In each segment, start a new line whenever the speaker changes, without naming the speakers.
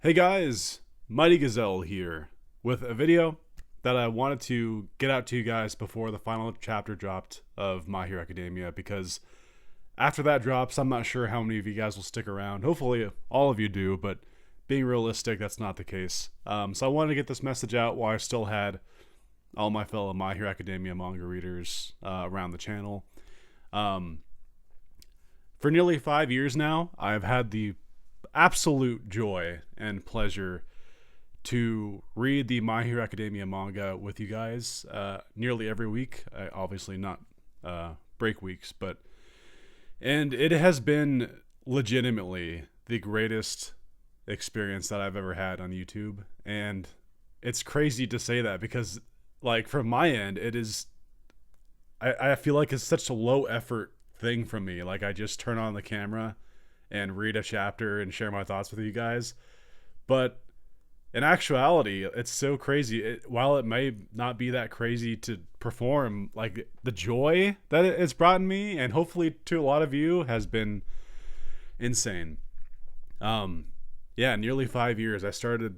Hey guys, Mighty Gazelle here with a video that I wanted to get out to you guys before the final chapter dropped of My Hero Academia, because after that drops, I'm not sure how many of you guys will stick around. Hopefully all of you do, but being realistic, that's not the case. So I wanted to get this message out while I still had all my fellow My Hero Academia manga readers around the channel. For nearly 5 years now, I've had the absolute joy and pleasure to read the My Hero Academia manga with you guys nearly every week. Obviously not break weeks, and it has been legitimately the greatest experience that I've ever had on YouTube. And it's crazy to say that because, like, from my end, it is. I feel like it's such a low effort thing from me. Like, I just turn on the camera and read a chapter and share my thoughts with you guys. But in actuality, it's so crazy. While it may not be that crazy to perform, like, the joy that it's brought me, and hopefully to a lot of you, has been insane. Yeah, nearly 5 years. I started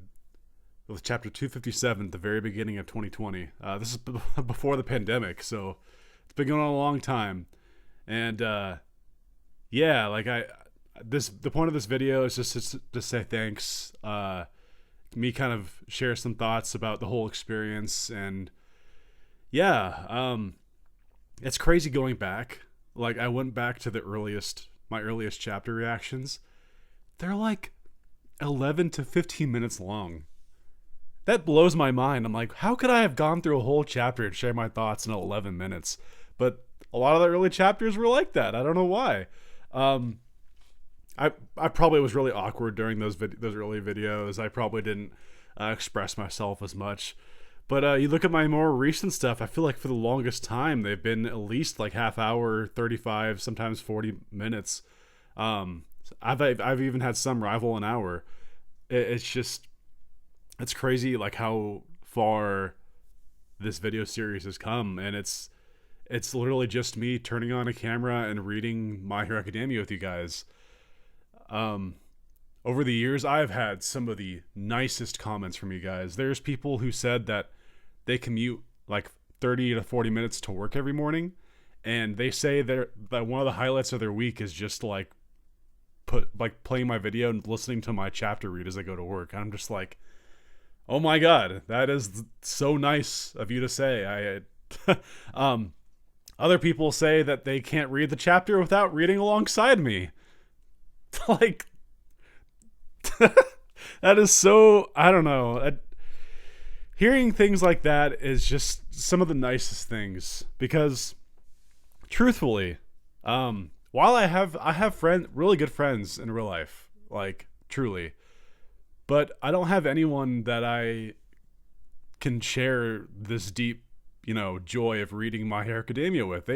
with chapter 257 at the very beginning of 2020. This is before the pandemic, so it's been going on a long time. And yeah, like the point of this video is just to say thanks. Me kind of share some thoughts about the whole experience, and yeah, it's crazy going back. Like, I went back to my earliest chapter reactions. They're like 11 to 15 minutes long. That blows my mind. I'm like, how could I have gone through a whole chapter and share my thoughts in 11 minutes? But a lot of the early chapters were like that. I don't know why. I probably was really awkward during those early videos. I probably didn't express myself as much. But you look at my more recent stuff, I feel like for the longest time they've been at least like half hour, 35, sometimes 40 minutes. I've even had some rival an hour. It's crazy, like, how far this video series has come, and it's literally just me turning on a camera and reading My Hero Academia with you guys. Over the years, I've had some of the nicest comments from you guys. There's people who said that they commute like 30 to 40 minutes to work every morning, and they say that one of the highlights of their week is just like playing my video and listening to my chapter read as I go to work. And I'm just like, oh my god, that is so nice of you to say. Other people say that they can't read the chapter without reading alongside me. Like, that is so, I don't know. Hearing things like that is just some of the nicest things, because truthfully, while I have really good friends in real life, like, truly, but I don't have anyone that I can share this deep, joy of reading My Hero Academia with.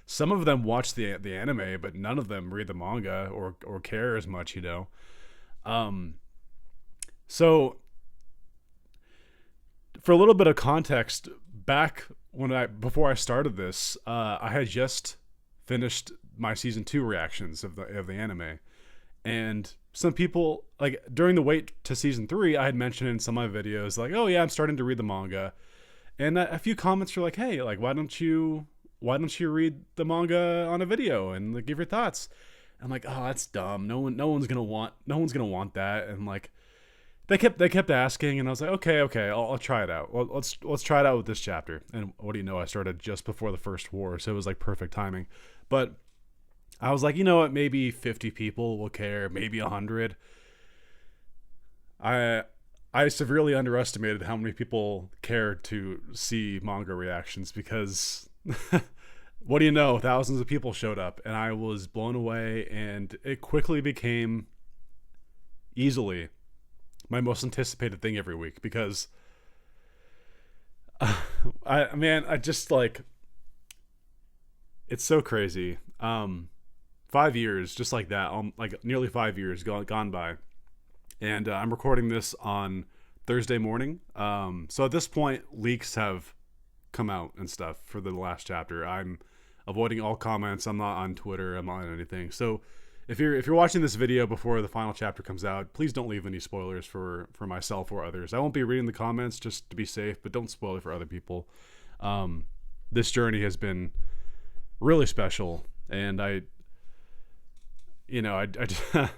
Some of them watch the anime, but none of them read the manga or care as much, So for a little bit of context, before I started this, I had just finished my season 2 reactions of the anime, and some people, like, during the wait to season 3, I had mentioned in some of my videos, like, oh yeah, I'm starting to read the manga. And a few comments were like, hey, like, why don't you read the manga on a video and, like, give your thoughts? I'm like, oh, that's dumb. No one's gonna want that. And, like, they kept asking, and I was like, okay, I'll try it out. Well, let's try it out with this chapter. And what do you know? I started just before the first war, so it was like perfect timing. But I was like, you know what? Maybe 50 people will care, maybe 100. I severely underestimated how many people cared to see manga reactions, because what do you know? Thousands of people showed up, and I was blown away, and it quickly became easily my most anticipated thing every week, because I just, like, it's so crazy. 5 years, just like that, like nearly 5 years gone by. And I'm recording this on Thursday morning. So at this point, leaks have come out and stuff for the last chapter. I'm avoiding all comments. I'm not on Twitter. I'm not on anything. So if you're watching this video before the final chapter comes out, please don't leave any spoilers for myself or others. I won't be reading the comments just to be safe, but don't spoil it for other people. This journey has been really special, and I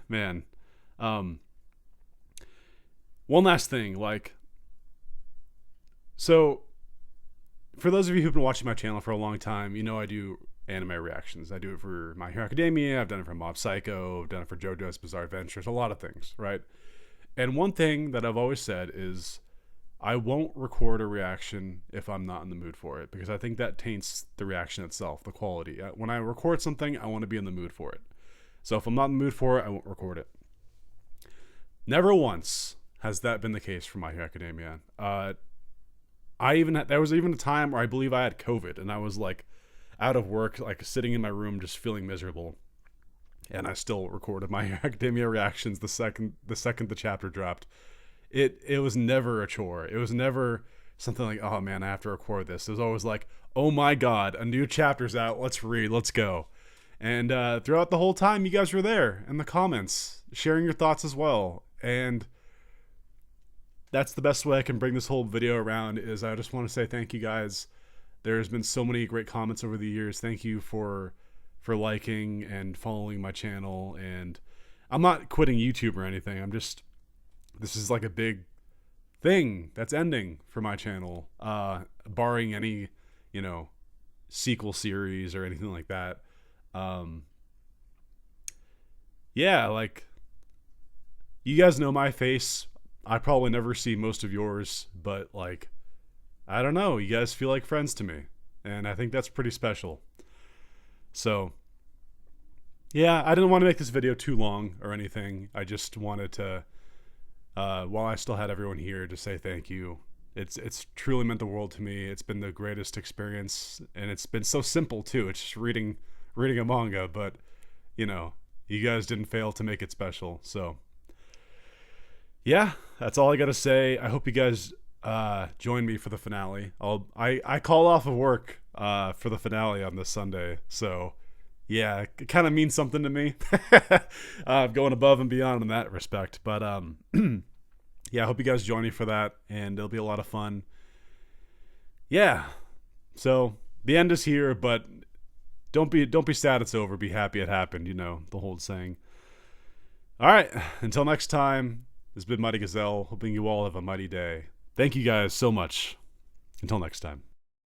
man. One last thing, like, so for those of you who've been watching my channel for a long time, you know I do anime reactions. I do it for My Hero Academia, I've done it for Mob Psycho, I've done it for JoJo's Bizarre Adventures, a lot of things, right? And one thing that I've always said is I won't record a reaction if I'm not in the mood for it, because I think that taints the reaction itself, the quality. When I record something, I want to be in the mood for it. So if I'm not in the mood for it, I won't record it. Never once has that been the case for My Hero Academia. There was even a time where I believe I had COVID, and I was like out of work, like sitting in my room just feeling miserable, and I still recorded My Hero Academia reactions the second the chapter dropped. It was never a chore. It was never something like, oh man, I have to record this. It was always like, oh my god, a new chapter's out, let's read, let's go. And throughout the whole time, you guys were there in the comments sharing your thoughts as well. And that's the best way I can bring this whole video around, is I just want to say thank you guys. There's been so many great comments over the years. Thank you for liking and following my channel. And I'm not quitting YouTube or anything. This is like a big thing that's ending for my channel, barring any, sequel series or anything like that. Yeah, like, you guys know my face. I probably never see most of yours, but like, I don't know, you guys feel like friends to me, and I think that's pretty special. So yeah, I didn't want to make this video too long or anything. I just wanted to, while I still had everyone here, to say thank you. It's truly meant the world to me. It's been the greatest experience, and it's been so simple too. It's just reading a manga, but you guys didn't fail to make it special. So yeah, that's all I gotta say. I hope you guys join me for the finale. I call off of work for the finale on this Sunday, so yeah, it kind of means something to me. Going above and beyond in that respect. But yeah, I hope you guys join me for that, and it'll be a lot of fun. Yeah, so the end is here, but don't be sad it's over. Be happy it happened. The whole saying. All right, until next time. This has been Mighty Gazelle, hoping you all have a mighty day. Thank you guys so much. Until next time.